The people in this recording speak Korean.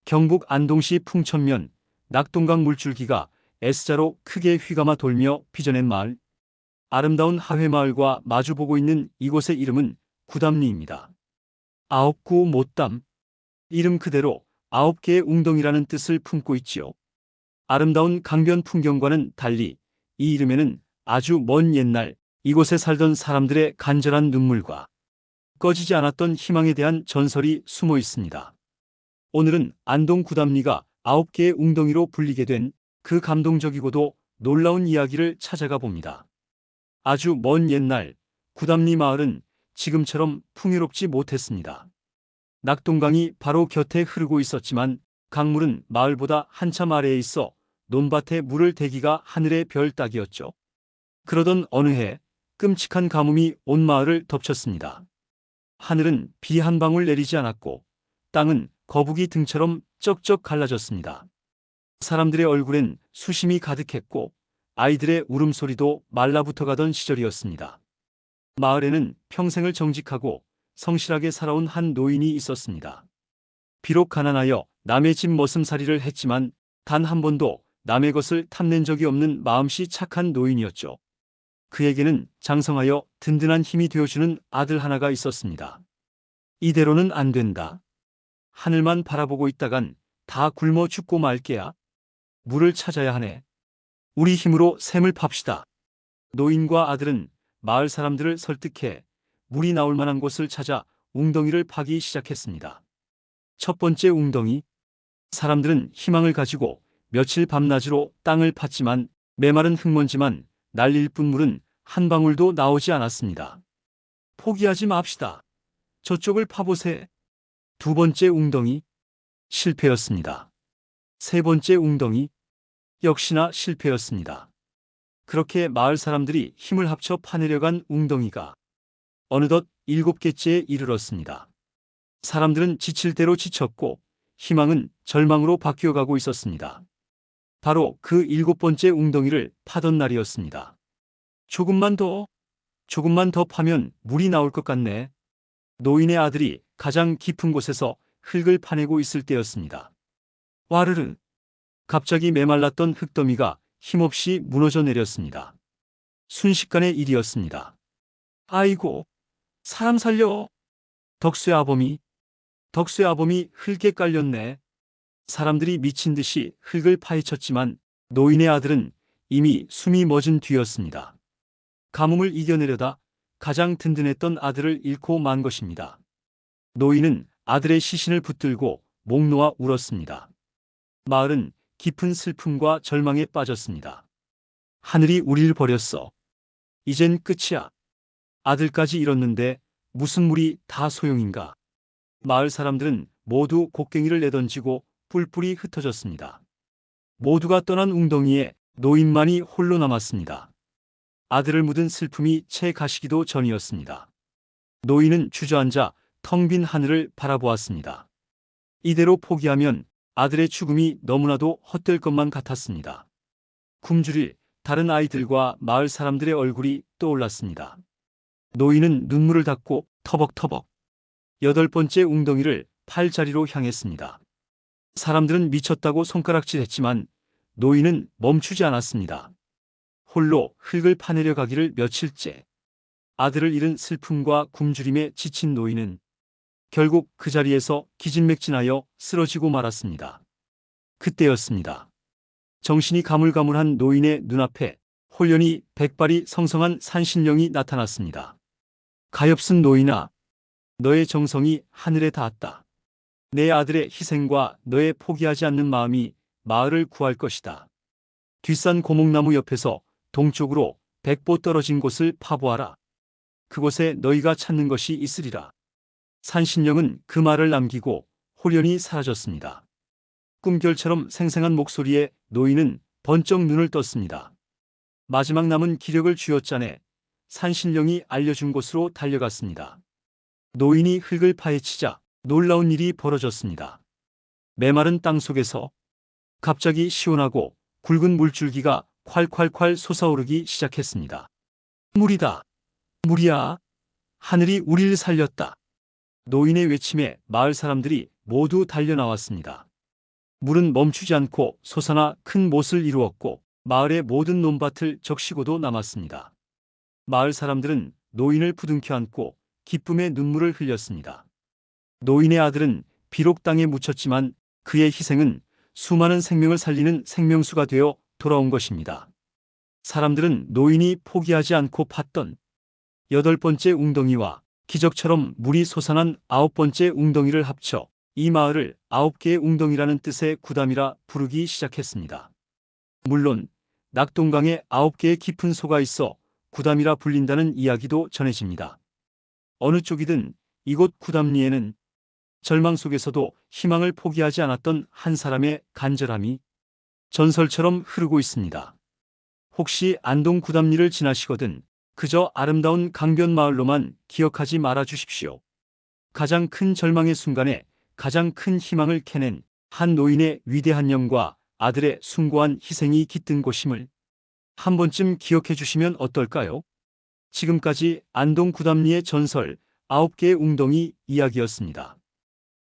경북 안동시 풍천면 낙동강 물줄기가 S자로 크게 휘감아 돌며 빚어낸 마을. 아름다운 하회마을과 마주보고 있는 이곳의 이름은 구담리입니다. 아홉구 못담. 이름 그대로 9개의 웅덩이라는 뜻을 품고 있지요. 아름다운 강변 풍경과는 달리 이 이름에는 아주 먼 옛날 이곳에 살던 사람들의 간절한 눈물과 꺼지지 않았던 희망에 대한 전설이 숨어 있습니다. 오늘은 안동 구담리가 9개의 웅덩이로 불리게 된 그 감동적이고도 놀라운 이야기를 찾아가 봅니다. 아주 먼 옛날 구담리 마을은 지금처럼 풍요롭지 못했습니다. 낙동강이 바로 곁에 흐르고 있었지만 강물은 마을보다 한참 아래에 있어 논밭에 물을 대기가 하늘의 별 따기였죠. 그러던 어느 해 끔찍한 가뭄이 온 마을을 덮쳤습니다. 하늘은 비 한 방울 내리지 않았고 땅은 거북이 등처럼 쩍쩍 갈라졌습니다. 사람들의 얼굴엔 수심이 가득했고 아이들의 울음소리도 말라붙어가던 시절이었습니다. 마을에는 평생을 정직하고 성실하게 살아온 한 노인이 있었습니다. 비록 가난하여 남의 집 머슴살이를 했지만 단 한 번도 남의 것을 탐낸 적이 없는 마음씨 착한 노인이었죠. 그에게는 장성하여 든든한 힘이 되어주는 아들 하나가 있었습니다. 이대로는 안 된다. 하늘만 바라보고 있다간 다 굶어 죽고 말게야. 물을 찾아야 하네. 우리 힘으로 샘을 팝시다. 노인과 아들은 마을 사람들을 설득해 물이 나올 만한 곳을 찾아 웅덩이를 파기 시작했습니다. 첫 번째 웅덩이. 사람들은 희망을 가지고 며칠 밤낮으로 땅을 팠지만 메마른 흙먼지만 날릴 뿐 물은 한 방울도 나오지 않았습니다. 포기하지 맙시다. 저쪽을 파보세. 두 번째 웅덩이. 실패였습니다. 세 번째 웅덩이. 역시나 실패였습니다. 그렇게 마을 사람들이 힘을 합쳐 파내려간 웅덩이가 어느덧 7개째에 이르렀습니다. 사람들은 지칠 대로 지쳤고 희망은 절망으로 바뀌어가고 있었습니다. 바로 그 7번째 웅덩이를 파던 날이었습니다. 조금만 더 파면 물이 나올 것 같네. 노인의 아들이 가장 깊은 곳에서 흙을 파내고 있을 때였습니다. 와르르. 갑자기 메말랐던 흙더미가 힘없이 무너져 내렸습니다. 순식간의 일이었습니다. 아이고, 사람 살려. 덕쇠아범이 흙에 깔렸네. 사람들이 미친 듯이 흙을 파헤쳤지만 노인의 아들은 이미 숨이 멎은 뒤였습니다. 가뭄을 이겨내려다 가장 든든했던 아들을 잃고 만 것입니다. 노인은 아들의 시신을 붙들고 목 놓아 울었습니다. 마을은 깊은 슬픔과 절망에 빠졌습니다. 하늘이 우릴 버렸어. 이젠 끝이야. 아들까지 잃었는데 무슨 물이 다 소용인가. 마을 사람들은 모두 곡괭이를 내던지고 뿔뿔이 흩어졌습니다. 모두가 떠난 웅덩이에 노인만이 홀로 남았습니다. 아들을 묻은 슬픔이 채 가시기도 전이었습니다. 노인은 주저앉아 텅 빈 하늘을 바라보았습니다. 이대로 포기하면 아들의 죽음이 너무나도 헛될 것만 같았습니다. 굶주릴 다른 아이들과 마을 사람들의 얼굴이 떠올랐습니다. 노인은 눈물을 닦고 터벅터벅 8번째 웅덩이를 팔 자리로 향했습니다. 사람들은 미쳤다고 손가락질했지만 노인은 멈추지 않았습니다. 홀로 흙을 파내려 가기를 며칠째. 아들을 잃은 슬픔과 굶주림에 지친 노인은 결국 그 자리에서 기진맥진하여 쓰러지고 말았습니다. 그때였습니다. 정신이 가물가물한 노인의 눈앞에 홀연히 백발이 성성한 산신령이 나타났습니다. 가엾은 노인아, 너의 정성이 하늘에 닿았다. 내 아들의 희생과 너의 포기하지 않는 마음이 마을을 구할 것이다. 뒷산 고목나무 옆에서 동쪽으로 100보 떨어진 곳을 파보아라. 그곳에 너희가 찾는 것이 있으리라. 산신령은 그 말을 남기고 홀연히 사라졌습니다. 꿈결처럼 생생한 목소리에 노인은 번쩍 눈을 떴습니다. 마지막 남은 기력을 쥐어짜내 산신령이 알려준 곳으로 달려갔습니다. 노인이 흙을 파헤치자 놀라운 일이 벌어졌습니다. 메마른 땅 속에서 갑자기 시원하고 굵은 물줄기가 콸콸콸 솟아오르기 시작했습니다. 물이다. 물이야. 하늘이 우리를 살렸다. 노인의 외침에 마을 사람들이 모두 달려나왔습니다. 물은 멈추지 않고 솟아나 큰 못을 이루었고 마을의 모든 논밭을 적시고도 남았습니다. 마을 사람들은 노인을 부둥켜 안고 기쁨의 눈물을 흘렸습니다. 노인의 아들은 비록 땅에 묻혔지만 그의 희생은 수많은 생명을 살리는 생명수가 되어 돌아온 것입니다. 사람들은 노인이 포기하지 않고 팠던 8번째 웅덩이와 기적처럼 물이 솟아난 9번째 웅덩이를 합쳐 이 마을을 9개의 웅덩이라는 뜻의 구담이라 부르기 시작했습니다. 물론 낙동강에 9개의 깊은 소가 있어 구담이라 불린다는 이야기도 전해집니다. 어느 쪽이든 이곳 구담리에는 절망 속에서도 희망을 포기하지 않았던 한 사람의 간절함이 전설처럼 흐르고 있습니다. 혹시 안동 구담리를 지나시거든 그저 아름다운 강변 마을로만 기억하지 말아 주십시오. 가장 큰 절망의 순간에 가장 큰 희망을 캐낸 한 노인의 위대한 영과 아들의 숭고한 희생이 깃든 곳임을 한 번쯤 기억해 주시면 어떨까요? 지금까지 안동 구담리의 전설 9개의 웅덩이 이야기였습니다.